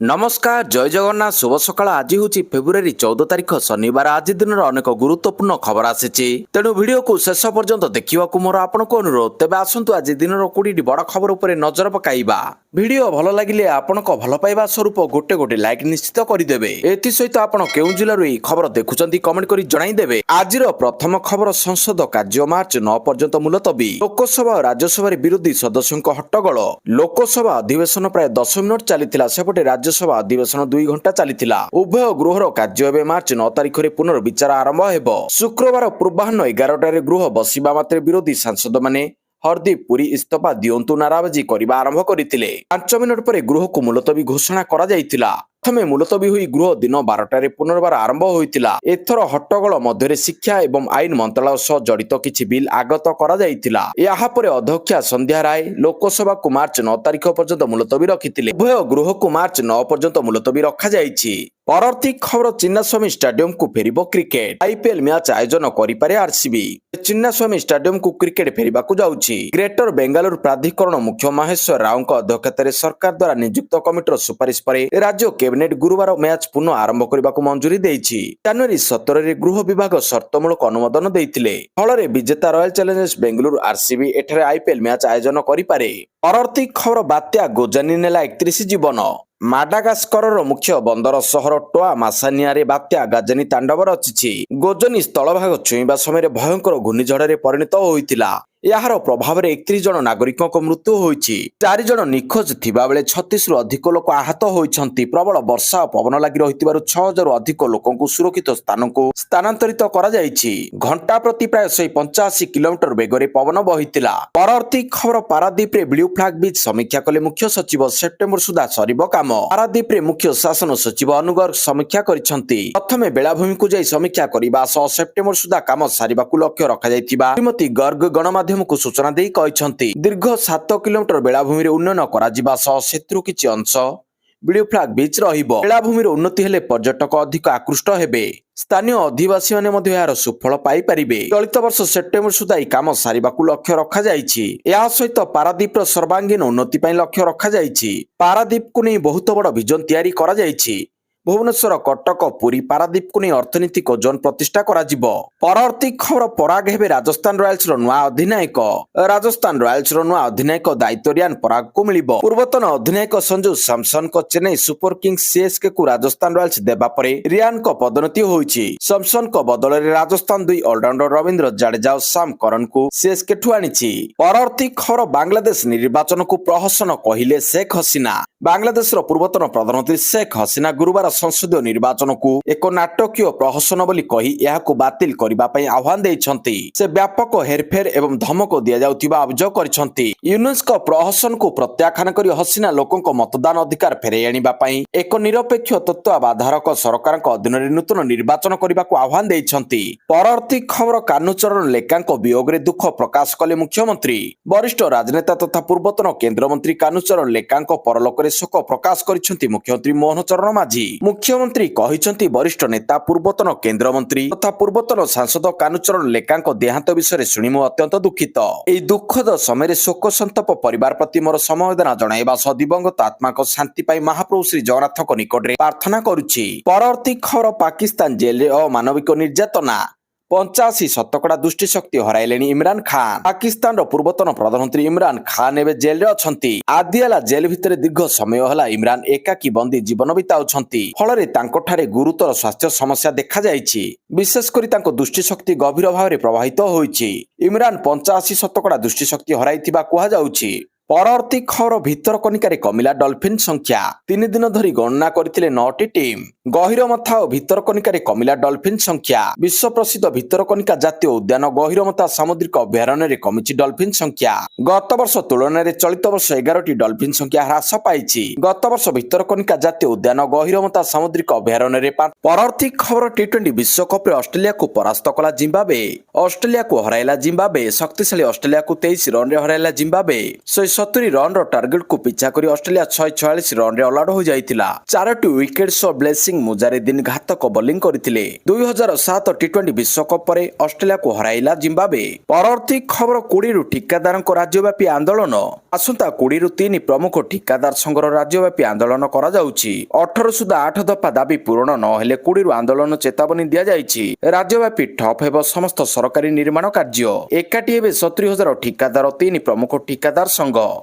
नमस्कार जय जगन्नाथ शुभ सकाळ आज हूँ फेब्रुआरी 14 तारिख शनिवार आज दिन अनेक गुरुत्वपूर्ण खबर आसी तेणु वीडियो को शेष पर्यंत देखा मोर आपको अनुरोध तेज आसतु आज दिन 20 बड़ खबर उपर नजर पकाइबा वीडियो भल लगिले आपण भल पाइबा स्वरूप गोटे गोटे लाइक निश्चित करदेवे एसत आप केउ जिलूर यह खबर देखुं कमेंट कर जनईदेवे आज प्रथम खबर संसद कार्य मार्च 9 पर्यंत मुलतवी लोकसभा और राज्यसभा विरोधी सदस्यों हट्टगोल लोकसभा अधिवेशन प्राय 10 मिनिट चली सेपटे राज्यसभा अधिवेशन 2 घंटा चली उभय गृहर कार्य मार्च 9 तारिख में पुनर्विचार आरंभ हो शुक्रवार पूर्वाह्न 11टार गृह बसिबा मात्रे विरोधी सांसद माने हरदीप पुरी इस्तीफा दियंतु नाराबाजी करने आरंभ करते 5 मिनिट पर गृह को मुलतवी घोषणा करा जायतिला प्रथमे मुलतवी हुई गृह दिन 12टार पुनर्बार आरंभ होइतिला एथर हट्टगोल मध्य शिक्षा एवं आईन मंत्रालय सह जड़ित किछि बिल आगत करा जायतिला यहाँ पर अध्यक्षा संध्या राय लोकसभा को मार्च 9 तारिख पर्यंत मुलतवी रखिथिले उभय गृह को मार्च 9 पर्यंत मुलतवी रखा जायछि परवर्ती खबर चिन्नास्वामी स्टेडियम को फेरिबो क्रिकेट आईपीएल मैच आयोजन करिपारे आरसीबी चिन्नास्वामी स्टेडियम को क्रिकेट फेरिबाकू जाउछि ग्रेटर बेंगालुरु प्राधिकरण मुख्य महेश्वर राव अध्यक्षतार सरकार द्वारा नियुक्त कमिटीर सुपारिश पर राज्य कैबिनेट गुरुवार मैच पुनः आरंभ करने को मंजूरी देइछि जनवरी 17 रे गृह विभाग शर्तमूलक अनुमोदन देइथिले फल विजेता रॉयल चैलेंजर्स बेंगलुरु आरसीबी एठारे आईपीएल मैच आयोजन करिपारे परवर्ती खबर बात्या गोजानी नेला 31 जीवन माडागास्कर मुख्य बंदर सहर टोआ मासानिया रे बात्या गाजनी तांडव रचिछि गोजनी स्थलभाग छुईबा समय भयंकर घूर्णिझड़ परिणत होइतिला यार प्रभाव 31 जन नागरिकों मृत्यु होइछि 4 जन निखोज थिबा बेले 36 रु अधिक लोक आहत होइछंती प्रबल वर्षा और पवन लागि रहितिबारु 6000 रु अधिक लोकंकु सुरक्षित स्थान को स्थानांतरित करा जायछि घंटा प्रति प्राय 185 किलोमीटर बेगरे पवन बहितिला परवर्ती खबर पारादीप रे ब्लू फ्लैग बीच समीक्षा कले मुख्य सचिव सेप्टेम्बर सुधा सरिबो काम पारादीप रे मुख्य शासन सचिव अनुगर समीक्षा करिसंती प्रथमे बेलाभूमि को जाई समीक्षा करिबा सह सेप्टेम्बर सुधा काम सारिबाकू लक्ष्य रखा जायतिबा श्रीमती गर्ग गणमाध्यम को सूचना दे कहते दीर्घ 7 किलोमीटर बेलाभूमि उन्नयन करू किछि अंश ब्लू फ्लैग बीच रहिबो बेलाभूमि उन्नति हेले पर्यटक अधिक आकृष्ट हेबे स्थानीय अधिवासी माने मध्य यार सुफल पाई परिबे चलित वर्ष सेप्टेम्बर सुधा ई काम सारिबाकू लक्ष्य रखा जायछि या सहित पारादीप सर्वांगीन उन्नति पई लक्ष्य रखा जायछि पारादीप को नै बहुत बड़ विजन तैयारी करा जायछि भुवनेश्वर कटक पुरी पारादीप को नहीं अर्थनीतिक जोन प्रतिष्ठा करा जिवो परवर्ती खबर पराग हेबे राजस्थान रॉयल्स नुआ अधिनायक राजस्थान रॉयल्स नुआ अधिनायक दायित्व रियान पराग को मिलिबो पूर्वतन अधिनायक संजू सैमसन को चेन्नई सुपर किंग्स सीएसके को राजस्थान रॉयल्स देबा परे रियान को पदोन्नति होइछि सैमसन को बदल रे राजस्थान दुई ऑलराउंडर रविंद्र जडेजा और साम करन को सीएसके ठु आनिछि परवर्ती खबर बांग्लादेश निर्वाचन को प्रहसन कहिले शेख हसीना बांग्लादेश पूर्वतन प्रधानमंत्री शेख हसीना गुरुवार संसदीय निर्वाचन को एक नाटकीय प्रहसन बोली कही यहाको बातिल करिबा पई आह्वान देइछंती से व्यापक हेरफेर एवं धमक दिया जाउथिबा अभियोग करिसंती यूनेस्को प्रहसन को प्रत्याख्यान करी हसीना लोकंक मतदान अधिकार फेरै आनिबा पई एक निरपेक्ष तत्त्वावधारक सरकारक अधीन रे नूतन निर्वाचन करिबाको आह्वान देइछंती परवर्ती खबर कान्हूचरण लेखांक वियोग रे दुख प्रकाश कले मुख्यमंत्री वरिष्ठ राजनेता तथा पूर्वतन केंद्र मंत्री कान्हूचरण लेखांक परलोक रे शोक प्रकाश करिसंती मुख्यमंत्री मोहन चरण माझी मुख्यमंत्री कहिसंती वरिष्ठ नेता पूर्वतन केंद्र मंत्री तथा पूर्वतन सांसद कान्हूचरण लेखांक देहांत विषय शुणी मु अत्यंत दुखित एई दुखद समय शोक संताप परिवार प्रति मोर समवेदना जणाइबा सह दिवंगत आत्मा को शांति पाई महाप्रभु श्री जगन्नाथ निकट रे प्रार्थना करुछि परवर्ती खबर पाकिस्तान जेल रे अमानविक निर्यातना 85 शतकड़ा दुष्टि शक्ति हराइलेनी इमरान खान पाकिस्तान पूर्वतन प्रधानमंत्री इमरान खान एवं जेल रे अछंती आदियाला जेल भितर दीर्घ समय हला इमरान एकाकी बंदी जीवन बिताउछंती फल तांकोठारे गुरुतर स्वास्थ्य समस्या देखा जायछि विशेष करी तांको दुष्टि शक्ति गभीर भाव में प्रभावित होइछि इमरान 85 शतकड़ा दुष्टि शक्ति हराइथिबा कुहा जाउछि परवर्ती खबर भितरकनिका कमिला डॉल्फिन संख्या 3 दिन धरी गणना करथिले 9टी टीम गहिरमथा और भितरकनिका कमिला डॉल्फिन संख्या विश्व प्रसिद्ध भितरकनिका जातीय उद्यान गहिरमथा सामुद्रिक अभयारण्य रे कमिछि डॉल्फिन संख्या गत वर्ष तुलन में चलित वर्ष 11टी डॉल्फिन संख्या ह्रास पाइछि गत वर्ष भितरकनिका जातीय उद्यान गहिरमथा सामुद्रिक अभयारण्य रे परवर्ती खबर टी20 विश्वकप रे ऑस्ट्रेलिया को परास्त कला जिम्बाब्वे ऑस्ट्रेलिया को हराइला जिम्बाब्वे शक्तिशाली ऑस्ट्रेलिया को 23 रन रे हराइला जिम्बाब्वे 170 रन रो टार्गेट को पिछा करी ऑस्ट्रेलिया 146 रन रे ऑल आउट हो जाइतिला 4टी विकेट्स और ब्लेसिंग ମୁଜାରିଦିନ ଘାତକ ବୋଲିଂ କରିଥିଲେ। 2007 ଟି20 ବିଶ୍ୱକପ୍ ପରେ ଅଷ୍ଟ୍ରେଲିଆକୁ ହରାଇଲା ଜିମ୍ବାବେ। ପରବର୍ତ୍ତୀ ଖବର 20ରୁ ଠିକାଦାରଙ୍କ ରାଜ୍ୟବ୍ୟାପୀ ଆନ୍ଦୋଳନ। ଆସନ୍ତା 20ରୁ 3 ପ୍ରମୁଖ ଠିକାଦାର ସଂଘର ରାଜ୍ୟବ୍ୟାପୀ ଆନ୍ଦୋଳନ କରାଯାଉଛି। 18 ସୁଦ୍ଧା 8 ଦଫା ଦାବି ପୂରଣ ନ ହେଲେ 20ରୁ ଆନ୍ଦୋଳନ ଚେତାବନୀ ଦିଆଯାଇଛି। ରାଜ୍ୟବ୍ୟାପୀ ଠପ୍ ହେବ ସମସ୍ତ ସରକାରୀ ନିର୍ମାଣ କାର୍ଯ୍ୟ। ଏକାଠି ହେବେ 70,000 ଠିକାଦାର 3 ପ୍ରମୁଖ ଠିକାଦାର ସଂଘ।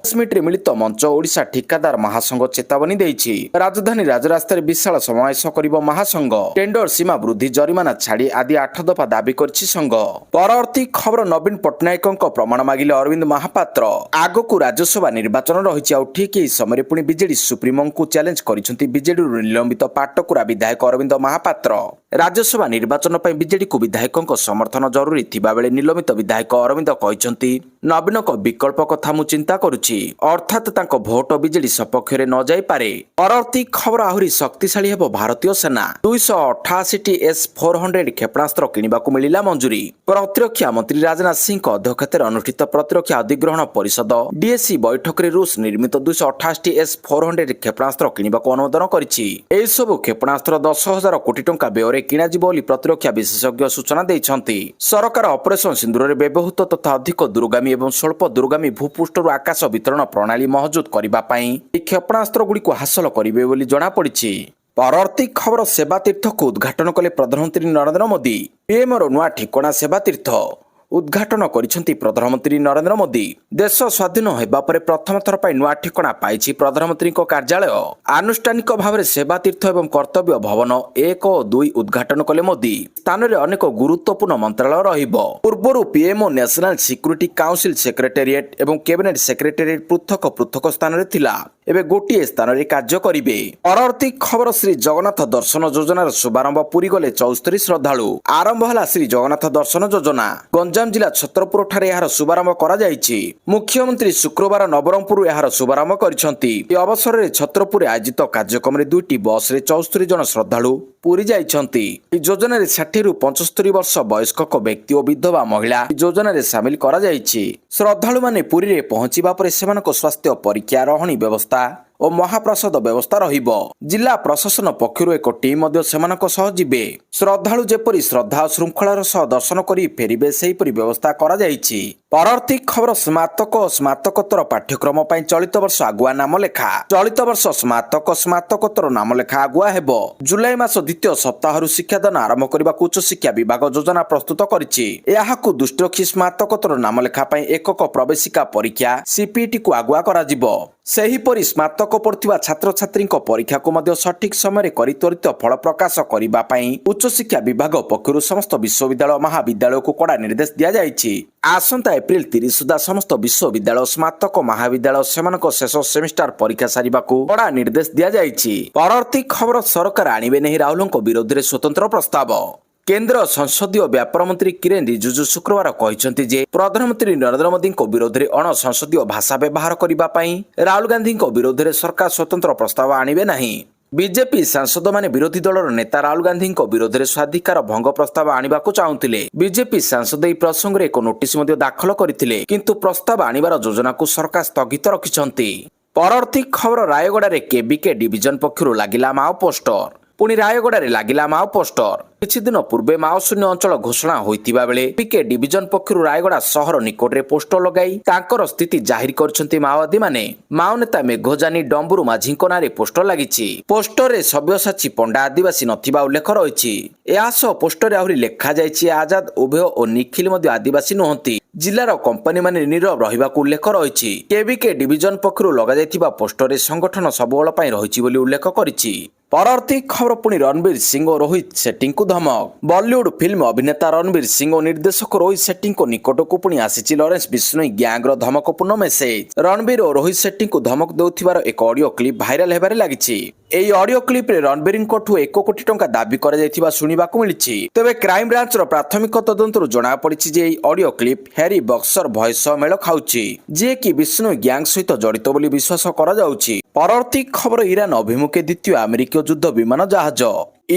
ମିନିଟ୍ରେ ମିଳିତ ମଞ୍ଚ ଓଡ଼ିଶା ଠିକାଦାର ମହାସଂଘ ଚେତାବନୀ ଦେଇଛି। ରାଜଧାନୀ ରାଜରାସ୍ତାରେ ବିଶାଳ ସମାବେଶ କରିବ ମହାସଂଘ। ଟେଣ୍ଡର ସୀମା ବୃଦ୍ଧି ଜରିମାନା ଛାଡ଼ି ଆଦି 8 ଦଫା ଦାବି କରିଛି ସଂଘ। ପରବର୍ତ୍ତୀ ଖବର ନବୀନ ପଟ୍ଟନାୟକଙ୍କ ପ୍ରମାଣ ମାଗିଲେ ଅରବିନ୍ଦ ମହାପାତ୍ର। ଆଗକୁ ରାଜ୍ୟସଭା ନିର୍ବାଚନ ରହିଛି। ଆଉ ଠିକ୍ ଏହି ସମୟରେ ପୁଣି ବିଜେଡି ସୁପ୍ରିମୋଙ୍କୁ ଚ୍ୟାଲେଞ୍ଜ କରିଛନ୍ତି ବିଜେଡିରୁ ନିଲମ୍ବିତ ପାଟକୁରା ବିଧାୟକ ଅରବିନ୍ଦ ମହାପାତ୍ର। ରାଜ୍ୟସଭା ନିର୍ବାଚନ ପାଇଁ ବିଜେଡିକୁ ବିଧାୟକଙ୍କ ସମର୍ଥନ ଜରୁରୀ ଥିବାବେଳେ ନିଲମ୍ବିତ ବିଧାୟକ ଅରବିନ୍ଦ କହିଛନ୍ତି ନବୀନଙ୍କ ବିକଳ୍ପ କଥା ମୁଁ ଚିନ୍ତା କରୁଛି, ଅର୍ଥାତ୍ ତାଙ୍କ ଭୋଟ ବିଜେଡି ସପକ୍ଷରେ ନ ଯାଇପାରେ। ପରବର୍ତ୍ତୀ ଖବର ଆହୁରି ଶକ୍ତିଶାଳୀ ହେବ ଭାରତୀୟ ସେନା। 288ଟି S-400 କ୍ଷେପଣାସ୍ତ୍ର କିଣିବାକୁ ମିଳିଲା ମଞ୍ଜୁରୀ। ପ୍ରତିରକ୍ଷା ମନ୍ତ୍ରୀ ରାଜନାଥ ସିଂଙ୍କ ଅଧ୍ୟକ୍ଷତାରେ ଅନୁଷ୍ଠିତ ପ୍ରତିରକ୍ଷା ଅଧିଗ୍ରହଣ ପରିଷଦ DSC ବୈଠକରେ ରୁଷ ନିର୍ମିତ 288ଟି S-400 କ୍ଷେପଣାସ୍ତ୍ର କିଣିବାକୁ ଅନୁମୋଦନ କରିଛି। ଏହିସବୁ କ୍ଷେପଣାସ୍ତ୍ର 10,000 କୋଟି ଟଙ୍କା ବ୍ୟୟରେ କିଣାଯିବ ବୋଲି ପ୍ରତିରକ୍ଷା ବିଶେଷଜ୍ଞ ସୂଚନା ଦେଇଛନ୍ତି। ସରକାର ଅପରେସନ ସିନ୍ଦୁରରେ ବ୍ୟବହୃତ ତଥା ଅଧିକ ଦୂରଗାମୀ ଏବଂ ସ୍ୱଳ୍ପ ଦୂରଗାମୀ ଭୂପୃଷ୍ଠରୁ ଆକାଶ ବିତରଣ ପ୍ରଣାଳୀ ମହଜୁଦ କରିବା ପାଇଁ ଏହି କ୍ଷେପଣାସ୍ତ୍ରଗୁଡ଼ିକୁ ହାସଲ କରିବେ ବୋଲି ଜଣାପଡ଼ିଛି। ପରବର୍ତ୍ତୀ ଖବର ସେବାତୀର୍ଥକୁ ଉଦ୍ଘାଟନ କଲେ ପ୍ରଧାନମନ୍ତ୍ରୀ ନରେନ୍ଦ୍ର ମୋଦି। ପିଏମର ନୂଆ ଠିକଣା ସେବାତୀର୍ଥ ଉଦ୍ଘାଟନ କରିଛନ୍ତି ପ୍ରଧାନମନ୍ତ୍ରୀ ନରେନ୍ଦ୍ର ମୋଦି। ଦେଶ ସ୍ୱାଧୀନ ହେବା ପରେ ପ୍ରଥମ ଥର ପାଇଁ ନୂଆ ଠିକଣା ପାଇଛି ପ୍ରଧାନମନ୍ତ୍ରୀଙ୍କ କାର୍ଯ୍ୟାଳୟ। ଆନୁଷ୍ଠାନିକ ଭାବରେ ସେବାତୀର୍ଥ ଏବଂ କର୍ତ୍ତବ୍ୟ ଭବନ 1 ଓ 2 ଉଦ୍ଘାଟନ କଲେ ମୋଦି। ସ୍ଥାନରେ ଅନେକ ଗୁରୁତ୍ୱପୂର୍ଣ୍ଣ ମନ୍ତ୍ରାଳୟ ରହିବ। ପୂର୍ବରୁ PMO national security council secretariat ଏବଂ କ୍ୟାବିନେଟ୍ ସେକ୍ରେଟାରିଏଟ୍ ପୃଥକ ପୃଥକ ସ୍ଥାନରେ ଥିଲା, ଏବେ ଗୋଟିଏ ସ୍ଥାନରେ କାର୍ଯ୍ୟ କରିବେ। ପରବର୍ତ୍ତୀ ଖବର ଶ୍ରୀ ଜଗନ୍ନାଥ ଦର୍ଶନ ଯୋଜନାର ଶୁଭାରମ୍ଭ। ପୁରୀ ଗଲେ 74 ଶ୍ରଦ୍ଧାଳୁ। ଆରମ୍ଭ ହେଲା ଶ୍ରୀ ଜଗନ୍ନାଥ ଦର୍ଶନ ଯୋଜନା। ଗଞ୍ଜାମ ଜିଲ୍ଲା ଛତ୍ରପୁରଠାରେ ଏହାର ଶୁଭାରମ୍ଭ କରାଯାଇଛି। ମୁଖ୍ୟମନ୍ତ୍ରୀ ଶୁକ୍ରବାର ନବରଙ୍ଗପୁରରୁ ଏହାର ଶୁଭାରମ୍ଭ କରିଛନ୍ତି। ଏହି ଅବସରରେ ଛତ୍ରପୁରରେ ଆୟୋଜିତ କାର୍ଯ୍ୟକ୍ରମରେ 2ଟି ବସ୍ରେ 74 ଜଣ ଶ୍ରଦ୍ଧାଳୁ ପୁରୀ ଯାଇଛନ୍ତି। ଏହି ଯୋଜନାରେ 60ରୁ 75 ବର୍ଷ ବୟସ୍କ ବ୍ୟକ୍ତି ଓ ବିଧବା ମହିଳା ଏହି ଯୋଜନାରେ ସାମିଲ କରାଯାଇଛି। ଶ୍ରଦ୍ଧାଳୁମାନେ ପୁରୀରେ ପହଞ୍ଚିବା ପରେ ସେମାନଙ୍କ ସ୍ୱାସ୍ଥ୍ୟ ପରୀକ୍ଷା, ରହଣି ବ୍ୟବସ୍ଥା ଓ ମହାପ୍ରସାଦ ବ୍ୟବସ୍ଥା ରହିବ। ଜିଲ୍ଲା ପ୍ରଶାସନ ପକ୍ଷରୁ ଏକ ଟିମ୍ ମଧ୍ୟ ସେମାନଙ୍କ ସହ ଯିବେ। ଶ୍ରଦ୍ଧାଳୁ ଯେପରି ଶ୍ରଦ୍ଧା ଓ ଶୃଙ୍ଖଳାର ସହ ଦର୍ଶନ କରି ଫେରିବେ ସେହିପରି ବ୍ୟବସ୍ଥା କରାଯାଇଛି। ପରବର୍ତ୍ତୀ ଖବର ସ୍ନାତକ ଓ ସ୍ନାତକୋତ୍ତର ପାଠ୍ୟକ୍ରମ ପାଇଁ ଚଳିତ ବର୍ଷ ଆଗୁଆ ନାମଲେଖା। ଚଳିତ ବର୍ଷ ସ୍ନାତକୋତ୍ତର ନାମଲେଖା ଆଗୁଆ ହେବ। ଜୁଲାଇ ମାସ ଦ୍ୱିତୀୟ ସପ୍ତାହରୁ ଶିକ୍ଷାଦାନ ଆରମ୍ଭ କରିବାକୁ ଉଚ୍ଚଶିକ୍ଷା ବିଭାଗ ଯୋଜନା ପ୍ରସ୍ତୁତ କରିଛି। ଏହାକୁ ଦୃଷ୍ଟି ରଖି ସ୍ନାତକୋତ୍ତର ନାମଲେଖା ପାଇଁ ଏକକ ପ୍ରବେଶିକା ପରୀକ୍ଷା CPETକୁ ଆଗୁଆ କରାଯିବ। ସେହିପରି ସ୍ନାତକ ପଢୁଥିବା ଛାତ୍ରଛାତ୍ରୀଙ୍କ ପରୀକ୍ଷାକୁ ମଧ୍ୟ ସଠିକ ସମୟରେ କରି ତ୍ୱରିତ ଫଳ ପ୍ରକାଶ କରିବା ପାଇଁ ଉଚ୍ଚଶିକ୍ଷା ବିଭାଗ ପକ୍ଷରୁ ସମସ୍ତ ବିଶ୍ୱବିଦ୍ୟାଳୟ ମହାବିଦ୍ୟାଳୟକୁ କଡ଼ା ନିର୍ଦ୍ଦେଶ ଦିଆଯାଇଛି। ଆସନ୍ତା ଏପ୍ରିଲ 30 ସୁଦ୍ଧା ସମସ୍ତ ବିଶ୍ୱବିଦ୍ୟାଳୟ ସ୍ନାତକ ମହାବିଦ୍ୟାଳୟ ସେମାନଙ୍କ ଶେଷ ସେମିଷ୍ଟାର ପରୀକ୍ଷା ସାରିବାକୁ କଡ଼ା ନିର୍ଦ୍ଦେଶ ଦିଆଯାଇଛି। ପରବର୍ତ୍ତୀ ଖବର ସରକାର ଆଣିବେ ନାହିଁ ରାହୁଲଙ୍କ ବିରୋଧରେ ସ୍ୱତନ୍ତ୍ର ପ୍ରସ୍ତାବ। କେନ୍ଦ୍ର ସଂସଦୀୟ ବ୍ୟାପାର ମନ୍ତ୍ରୀ କିରେନ୍ ରିଜିଜୁ ଶୁକ୍ରବାର କହିଛନ୍ତି ଯେ ପ୍ରଧାନମନ୍ତ୍ରୀ ନରେନ୍ଦ୍ର ମୋଦିଙ୍କ ବିରୋଧରେ ଅଣସଂସଦୀୟ ଭାଷା ବ୍ୟବହାର କରିବା ପାଇଁ ରାହୁଲ ଗାନ୍ଧୀଙ୍କ ବିରୋଧରେ ସରକାର ସ୍ୱତନ୍ତ୍ର ପ୍ରସ୍ତାବ ଆଣିବେ ନାହିଁ। ବିଜେପି ସାଂସଦମାନେ ବିରୋଧୀ ଦଳର ନେତା ରାହୁଲ ଗାନ୍ଧୀଙ୍କ ବିରୋଧରେ ସ୍ୱାଧିକାର ଭଙ୍ଗ ପ୍ରସ୍ତାବ ଆଣିବାକୁ ଚାହୁଁଥିଲେ। ବିଜେପି ସାଂସଦ ଏହି ପ୍ରସଙ୍ଗରେ ଏକ ନୋଟିସ ମଧ୍ୟ ଦାଖଲ କରିଥିଲେ, କିନ୍ତୁ ପ୍ରସ୍ତାବ ଆଣିବାର ଯୋଜନାକୁ ସରକାର ସ୍ଥଗିତ ରଖିଛନ୍ତି। ପରବର୍ତ୍ତୀ ଖବର ରାୟଗଡ଼ାରେ କେବିକେ ଡିଭିଜନ ପକ୍ଷରୁ ଲାଗିଲା ମାଓ ପୋଷ୍ଟର। ପୁଣି ରାୟଗଡ଼ାରେ ଲାଗିଲା ମାଓ ପୋଷ୍ଟର। କିଛି ଦିନ ପୂର୍ବେ ମାଓ ଶୂନ୍ୟ ଅଞ୍ଚଳ ଘୋଷଣା ହୋଇଥିବା ବେଳେ କେବିକେ ଡିଭିଜନ ପକ୍ଷରୁ ରାୟଗଡ଼ା ସହର ନିକଟରେ ପୋଷ୍ଟର ଲଗାଇ ତାଙ୍କର ସ୍ଥିତି ଜାହିର କରିଛନ୍ତି ମାଓବାଦୀମାନେ। ମାଓ ନେତା ମେଘଜାନୀ ଡମ୍ବୁରୁ ମାଝୀଙ୍କ ନାଁରେ ପୋଷ୍ଟର ଲାଗିଛି। ପୋଷ୍ଟରରେ ସବ୍ୟସାଚୀ ପଣ୍ଡା ଆଦିବାସୀ ନଥିବା ଉଲ୍ଲେଖ ରହିଛି। ଏହା ସହ ପୋଷ୍ଟରରେ ଆହୁରି ଲେଖାଯାଇଛି ଆଜାଦ, ଉଭୟ ଓ ନିଖିଲ ମଧ୍ୟ ଆଦିବାସୀ ନୁହନ୍ତି। ଜିଲ୍ଲାର କମ୍ପାନୀମାନେ ନିରବ ରହିବାକୁ ଉଲ୍ଲେଖ ରହିଛି। କେବିକେ ଡିଭିଜନ ପକ୍ଷରୁ ଲଗାଯାଇଥିବା ପୋଷ୍ଟରରେ ସଂଗଠନ ସବୁବେଳ ପାଇଁ ରହିଛି ବୋଲି ଉଲ୍ଲେଖ କରିଛି। ପରବର୍ତ୍ତୀ ଖବର ପୁଣି ରଣବୀର ସିଂ ଓ ରୋହିତ ସେଟ୍ଟୀଙ୍କୁ ଧମକ। ବଲିଉଡ୍ ଫିଲ୍ମ ଅଭିନେତା ରଣବୀର ସିଂ ଓ ନିର୍ଦ୍ଦେଶକ ରୋହିତ ସେଟ୍ଟୀଙ୍କ ନିକଟକୁ ପୁଣି ଆସିଛି ଲରେନ୍ସ ବିଷ୍ଣୋଇ ଗ୍ୟାଙ୍ଗର ଧମକପୂର୍ଣ୍ଣ ମେସେଜ। ରଣବୀର ଓ ରୋହିତ ସେଟ୍ଟୀଙ୍କୁ ଧମକ ଦେଉଥିବାର ଏକ ଅଡିଓ କ୍ଲିପ୍ ଭାଇରାଲ ହେବାରେ ଲାଗିଛି। ଏହି ଅଡିଓ କ୍ଲିପ୍ରେ ରଣବୀରଙ୍କଠୁ 1 କୋଟି ଟଙ୍କା ଦାବି କରାଯାଇଥିବା ଶୁଣିବାକୁ ମିଳିଛି। ତେବେ କ୍ରାଇମବ୍ରାଞ୍ଚର ପ୍ରାଥମିକ ତଦନ୍ତରୁ ଜଣାପଡ଼ିଛି ଯେ ଏହି ଅଡିଓ କ୍ଲିପ୍ ହ୍ୟାରି ବକ୍ସର ଭଏସ ସହ ମେଳ ଖାଉଛି, ଯିଏକି ବିଷ୍ଣୋଇ ଗ୍ୟାଙ୍ଗ ସହିତ ଜଡ଼ିତ ବୋଲି ବିଶ୍ୱାସ କରାଯାଉଛି। ପରବର୍ତ୍ତୀ ଖବର ଇରାନ ଅଭିମୁଖେ ଦ୍ୱିତୀୟ ଆମେରିକୀୟ ଯୁଦ୍ଧ ବିମାନ ଜାହାଜ।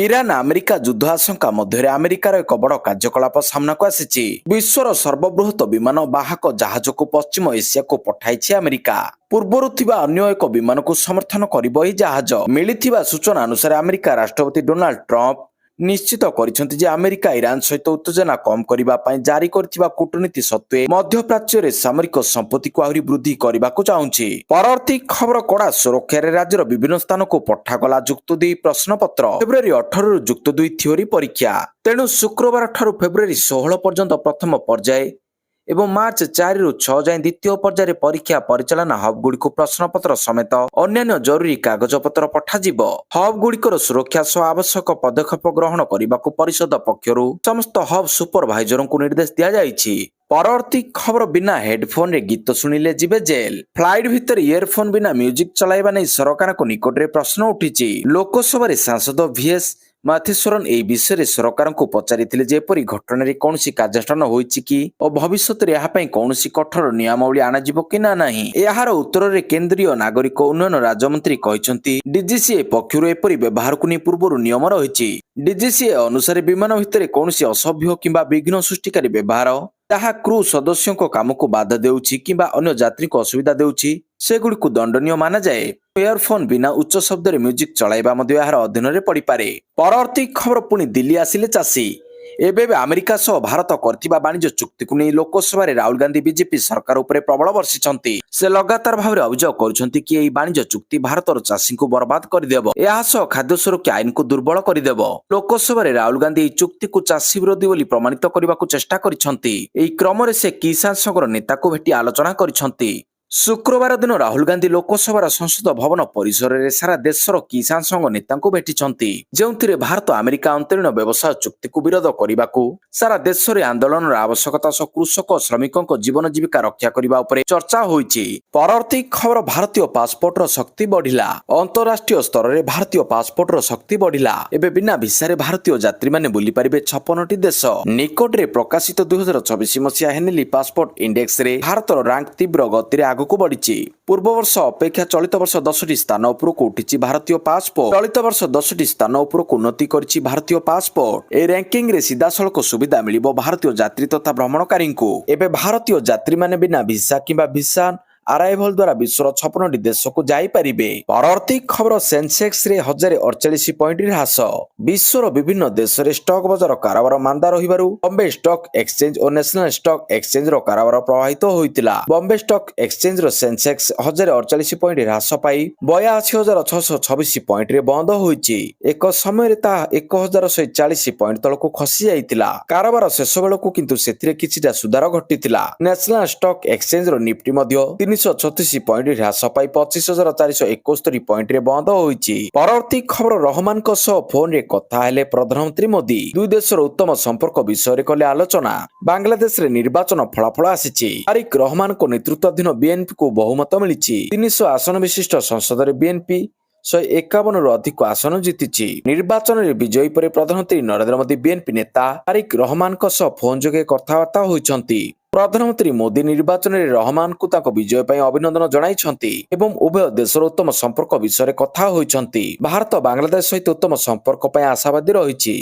ଇରାନ ଆମେରିକା ଯୁଦ୍ଧ ଆଶଙ୍କା ମଧ୍ୟରେ ଆମେରିକାର ଏକ ବଡ଼ କାର୍ଯ୍ୟକଳାପ ସାମ୍ନାକୁ ଆସିଛି। ବିଶ୍ୱର ସର୍ବବୃହତ ବିମାନ ବାହକ ଜାହାଜକୁ ପଶ୍ଚିମ ଏସିଆକୁ ପଠାଇଛି ଆମେରିକା। ପୂର୍ବରୁ ଥିବା ଅନ୍ୟ ଏକ ବିମାନକୁ ସମର୍ଥନ କରିବ ଏହି ଜାହାଜ। ମିଳିଥିବା ସୂଚନା ଅନୁସାରେ ଆମେରିକା ରାଷ୍ଟ୍ରପତି ଡୋନାଲ୍ଡ ଟ୍ରମ୍ପ ନିଶ୍ଚିତ କରିଛନ୍ତି ଯେ ଆମେରିକା ଇରାନ ସହିତ ଉତ୍ତେଜନା କମ୍ କରିବା ପାଇଁ ଜାରି କରିଥିବା କୂଟନୀତି ସତ୍ତ୍ୱେ ମଧ୍ୟପ୍ରାଚ୍ୟରେ ସାମରିକ ସମ୍ପତ୍ତିକୁ ଆହୁରି ବୃଦ୍ଧି କରିବାକୁ ଚାହୁଁଛି। ପରବର୍ତ୍ତୀ ଖବର କଡ଼ା ସୁରକ୍ଷାରେ ରାଜ୍ୟର ବିଭିନ୍ନ ସ୍ଥାନକୁ ପଠାଗଲା ଯୁକ୍ତ 2 ପ୍ରଶ୍ନପତ୍ର। ଫେବୃଆରୀ 18ରୁ ଯୁକ୍ତ 2 ଥିଓରି ପରୀକ୍ଷା। ତେଣୁ ଶୁକ୍ରବାର ଠାରୁ ଫେବୃଆରୀ 16 ପର୍ଯ୍ୟନ୍ତ ପ୍ରଥମ ପର୍ଯ୍ୟାୟ ଏବଂ ମାର୍ଚ୍ଚ 4ରୁ 6 ଯାଏଁ ଦ୍ୱିତୀୟ ପର୍ଯ୍ୟାୟରେ ପରୀକ୍ଷା ପରିଚାଳନା ହବ୍‌ଗୁଡ଼ିକୁ ପ୍ରଶ୍ନପତ୍ର ସମେତ ଅନ୍ୟାନ୍ୟ ଜରୁରୀ କାଗଜପତ୍ର ପଠାଯିବ। ହବ୍‌ଗୁଡ଼ିକର ସୁରକ୍ଷା ସହ ଆବଶ୍ୟକ ପଦକ୍ଷେପ ଗ୍ରହଣ କରିବାକୁ ପରିଷଦ ପକ୍ଷରୁ ସମସ୍ତ ହବ୍ ସୁପରଭାଇଜରଙ୍କୁ ନିର୍ଦ୍ଦେଶ ଦିଆଯାଇଛି। ପରବର୍ତ୍ତୀ ଖବର ବିନା ହେଡଫୋନରେ ଗୀତ ଶୁଣିଲେ ଯିବେ ଜେଲ୍। ଫ୍ଲାଇଟ୍ ଭିତରେ ଇୟରଫୋନ ବିନା ମ୍ୟୁଜିକ୍ ଚଳାଇବା ନେଇ ସରକାରଙ୍କ ନିକଟରେ ପ୍ରଶ୍ନ ଉଠିଛି। ଲୋକସଭାରେ ସାଂସଦ ଭିଏସ୍ ମାଥେଶ୍ୱରନ୍ ଏହି ବିଷୟରେ ସରକାରଙ୍କୁ ପଚାରିଥିଲେ ଯେ ଏପରି ଘଟଣାରେ କୌଣସି କାର୍ଯ୍ୟାନୁଷ୍ଠାନ ହୋଇଛି କି ଓ ଭବିଷ୍ୟତରେ ଏହା ପାଇଁ କୌଣସି କଠୋର ନିୟମାବଳୀ ଅଣାଯିବ କି ନା ନାହିଁ। ଏହାର ଉତ୍ତରରେ କେନ୍ଦ୍ରୀୟ ନାଗରିକ ଉନ୍ନୟନ ରାଜ୍ୟମନ୍ତ୍ରୀ କହିଛନ୍ତି ଡିଜିସିଏ ପକ୍ଷରୁ ଏପରି ବ୍ୟବହାରକୁ ନେଇ ପୂର୍ବରୁ ନିୟମ ରହିଛି। ଡିଜିସିଏ ଅନୁସାରେ ବିମାନ ଭିତରେ କୌଣସି ଅସଭ୍ୟ କିମ୍ବା ବିଘ୍ନ ସୃଷ୍ଟିକାରୀ ବ୍ୟବହାର ଯାହା କ୍ରୁ ସଦସ୍ୟଙ୍କ କାମକୁ ବାଧା ଦେଉଛି କିମ୍ବା ଅନ୍ୟ ଯାତ୍ରୀଙ୍କୁ ଅସୁବିଧା ଦେଉଛି ସେଗୁଡ଼ିକୁ ଦଣ୍ଡନୀୟ ମାନାଯାଏ। ଇୟରଫୋନ ବିନା ଉଚ୍ଚ ଶବ୍ଦରେ ମ୍ୟୁଜିକ୍ ଚଳାଇବା ମଧ୍ୟ ଏହାର ଅଧୀନରେ ପଡ଼ିପାରେ। ପରବର୍ତ୍ତୀ ଖବର ପୁଣି ଦିଲ୍ଲୀ ଆସିଲେ ଚାଷୀ। ଏବେ ଆମେରିକା ସହ ଭାରତ କରିଥିବା ବାଣିଜ୍ୟ ଚୁକ୍ତିକୁ ନେଇ ଲୋକସଭାରେ ରାହୁଲ ଗାନ୍ଧୀ ବିଜେପି ସରକାର ଉପରେ ପ୍ରବଳ ବର୍ଷିଛନ୍ତି। ସେ ଲଗାତାର ଭାବରେ ଅଭିଯୋଗ କରୁଛନ୍ତି କି ଏହି ବାଣିଜ୍ୟ ଚୁକ୍ତି ଭାରତର ଚାଷୀଙ୍କୁ ବର୍ବାଦ କରିଦେବ, ଏହା ସହ ଖାଦ୍ୟ ସୁରକ୍ଷା ଆଇନକୁ ଦୁର୍ବଳ କରିଦେବ। ଲୋକସଭାରେ ରାହୁଲ ଗାନ୍ଧୀ ଏହି ଚୁକ୍ତିକୁ ଚାଷୀ ବିରୋଧୀ ବୋଲି ପ୍ରମାଣିତ କରିବାକୁ ଚେଷ୍ଟା କରିଛନ୍ତି। ଏହି କ୍ରମରେ ସେ କିଷାନ ସଂଘର ନେତାଙ୍କୁ ଭେଟି ଆଲୋଚନା କରିଛନ୍ତି। ଶୁକ୍ରବାର ଦିନ ରାହୁଲ ଗାନ୍ଧୀ ଲୋକସଭାର ସଂସଦ ଭବନ ପରିସରରେ ସାରା ଦେଶର କିଷାନ ସଂଘ ନେତାଙ୍କୁ ଭେଟିଛନ୍ତି, ଯେଉଁଥିରେ ଭାରତ ଆମେରିକା ଅନ୍ତରୀଣ ବ୍ୟବସାୟ ଚୁକ୍ତିକୁ ବିରୋଧ କରିବାକୁ ସାରା ଦେଶରେ ଆନ୍ଦୋଳନର ଆବଶ୍ୟକତା ସହ କୃଷକ ଓ ଶ୍ରମିକଙ୍କ ଜୀବନ ଜୀବିକା ରକ୍ଷା କରିବା ଉପରେ ଚର୍ଚ୍ଚା ହୋଇଛି। ପରବର୍ତ୍ତୀ ଖବର ଭାରତୀୟ ପାସପୋର୍ଟର ଶକ୍ତି ବଢିଲା। ଅନ୍ତରାଷ୍ଟ୍ରୀୟ ସ୍ତରରେ ଭାରତୀୟ ପାସପୋର୍ଟର ଶକ୍ତି ବଢିଲା। ଏବେ ବିନା ଭିସାରେ ଭାରତୀୟ ଯାତ୍ରୀମାନେ ବୁଲିପାରିବେ 56ଟି ଦେଶ। ନିକଟରେ ପ୍ରକାଶିତ 2024 ମସିହା ହେନେଲି ପାସପୋର୍ଟ ଇଣ୍ଡେକ୍ସରେ ଭାରତର ରାଙ୍କ ତୀବ୍ର ଗତିରେ ଆଗକୁ ବଢିଛି। ପୂର୍ବ ବର୍ଷ ଅପେକ୍ଷା ଚଳିତ ବର୍ଷ 10ଟି ସ୍ଥାନ ଉପରକୁ ଉଠିଛି ଭାରତୀୟ ପାସପୋର୍ଟ। ଚଳିତ ବର୍ଷ 10ଟି ସ୍ଥାନ ଉପରକୁ ଉନ୍ନତି କରିଛି ଭାରତୀୟ ପାସପୋର୍ଟ। ଏହି ରାଙ୍କିଙ୍ଗରେ ସିଧାସଳଖ ସୁବିଧା ମିଳିବ ଭାରତୀୟ ଯାତ୍ରୀ ତଥା ଭ୍ରମଣକାରୀଙ୍କୁ। ଏବେ ଭାରତୀୟ ଯାତ୍ରୀମାନେ ବିନା ଭିସା କିମ୍ବା ଭିସା ଆରାଇଭଲ ଦ୍ୱାରା ବିଶ୍ୱର 56ଟି ଦେଶକୁ ଯାଇପାରିବେ। ପରବର୍ତ୍ତୀ ଖବର ସେନ୍ସେକ୍ସରେ 1048 ପଏଣ୍ଟରେ ହ୍ରାସ। ବିଶ୍ୱର ବିଭିନ୍ନ ଦେଶରେ ଷ୍ଟକ୍ ବଜାର କାରବାର ମାନ୍ଦା ରହିବାରୁ ବମ୍ବେ ଷ୍ଟକ୍ ଏକ୍ସଚେଞ୍ଜ ଓ ନ୍ୟାସନାଲ ଷ୍ଟକ୍ ଏକ୍ସଚେଞ୍ଜର କାରବାର ପ୍ରଭାବିତ ହୋଇଥିଲା। ବମ୍ବେ ଷ୍ଟକ୍ ଏକ୍ସଚେଞ୍ଜର ସେନ୍ସେକ୍ସ 1048 ପଏଣ୍ଟ ହ୍ରାସ ପାଇ 82,626 ପଏଣ୍ଟରେ ବନ୍ଦ ହୋଇଛି। ଏକ ସମୟରେ ତାହା 1,140 ପଏଣ୍ଟ ତଳକୁ ଖସି ଯାଇଥିଲା। କାରବାର ଶେଷ ବେଳକୁ କିନ୍ତୁ ସେଥିରେ କିଛିଟା ସୁଧାର ଘଟିଥିଲା। ନ୍ୟାସନାଲ ଷ୍ଟକ୍ ଏକ୍ସଚେଞ୍ଜର ନିଫ୍ଟି ମଧ୍ୟ 336 ପଏଣ୍ଟ ହ୍ରାସ ପାଇ 25,471 ପଏଣ୍ଟରେ ବନ୍ଦ ହୋଇଛି। ପରବର୍ତ୍ତୀ ଖବର ରହମାନଙ୍କ ସହ ଫୋନରେ କଥା ହେଲେ ପ୍ରଧାନମନ୍ତ୍ରୀ ମୋଦି। ଦୁଇ ଦେଶର ଉତ୍ତମ ସମ୍ପର୍କ ବିଷୟରେ କଲେ ଆଲୋଚନା। ବାଂଲାଦେଶରେ ନିର୍ବାଚନ ଫଳାଫଳ ଆସିଛି। ତାରିକ ରହମାନଙ୍କ ନେତୃତ୍ୱାଧୀନ ବିଏନପିକୁ ବହୁମତ ମିଳିଛି। 300 ଆସନ ବିଶିଷ୍ଟ ସଂସଦରେ ବିଏନପି 151ରୁ ଅଧିକ ଆସନ ଜିତିଛି। ନିର୍ବାଚନରେ ବିଜୟୀ ପରେ ପ୍ରଧାନମନ୍ତ୍ରୀ ନରେନ୍ଦ୍ର ମୋଦି ବିଏନପି ନେତା ତାରିକ ରହମାନଙ୍କ ସହ ଫୋନ ଯୋଗେ କଥାବାର୍ତ୍ତା ହୋଇଛନ୍ତି। ପ୍ରଧାନମନ୍ତ୍ରୀ ମୋଦି ନିର୍ବାଚନରେ ରହମାନଙ୍କୁ ତାଙ୍କ ବିଜୟ ପାଇଁ ଅଭିନନ୍ଦନ ଜଣାଇଛନ୍ତି ଏବଂ ଉଭୟ ଦେଶର ଉତ୍ତମ ସମ୍ପର୍କ ବିଷୟରେ କଥା ହୋଇଛନ୍ତି। ଭାରତ ବାଂଲାଦେଶ ସହିତ ଉତ୍ତମ ସମ୍ପର୍କ ପାଇଁ ଆଶାବାଦୀ ରହିଛି।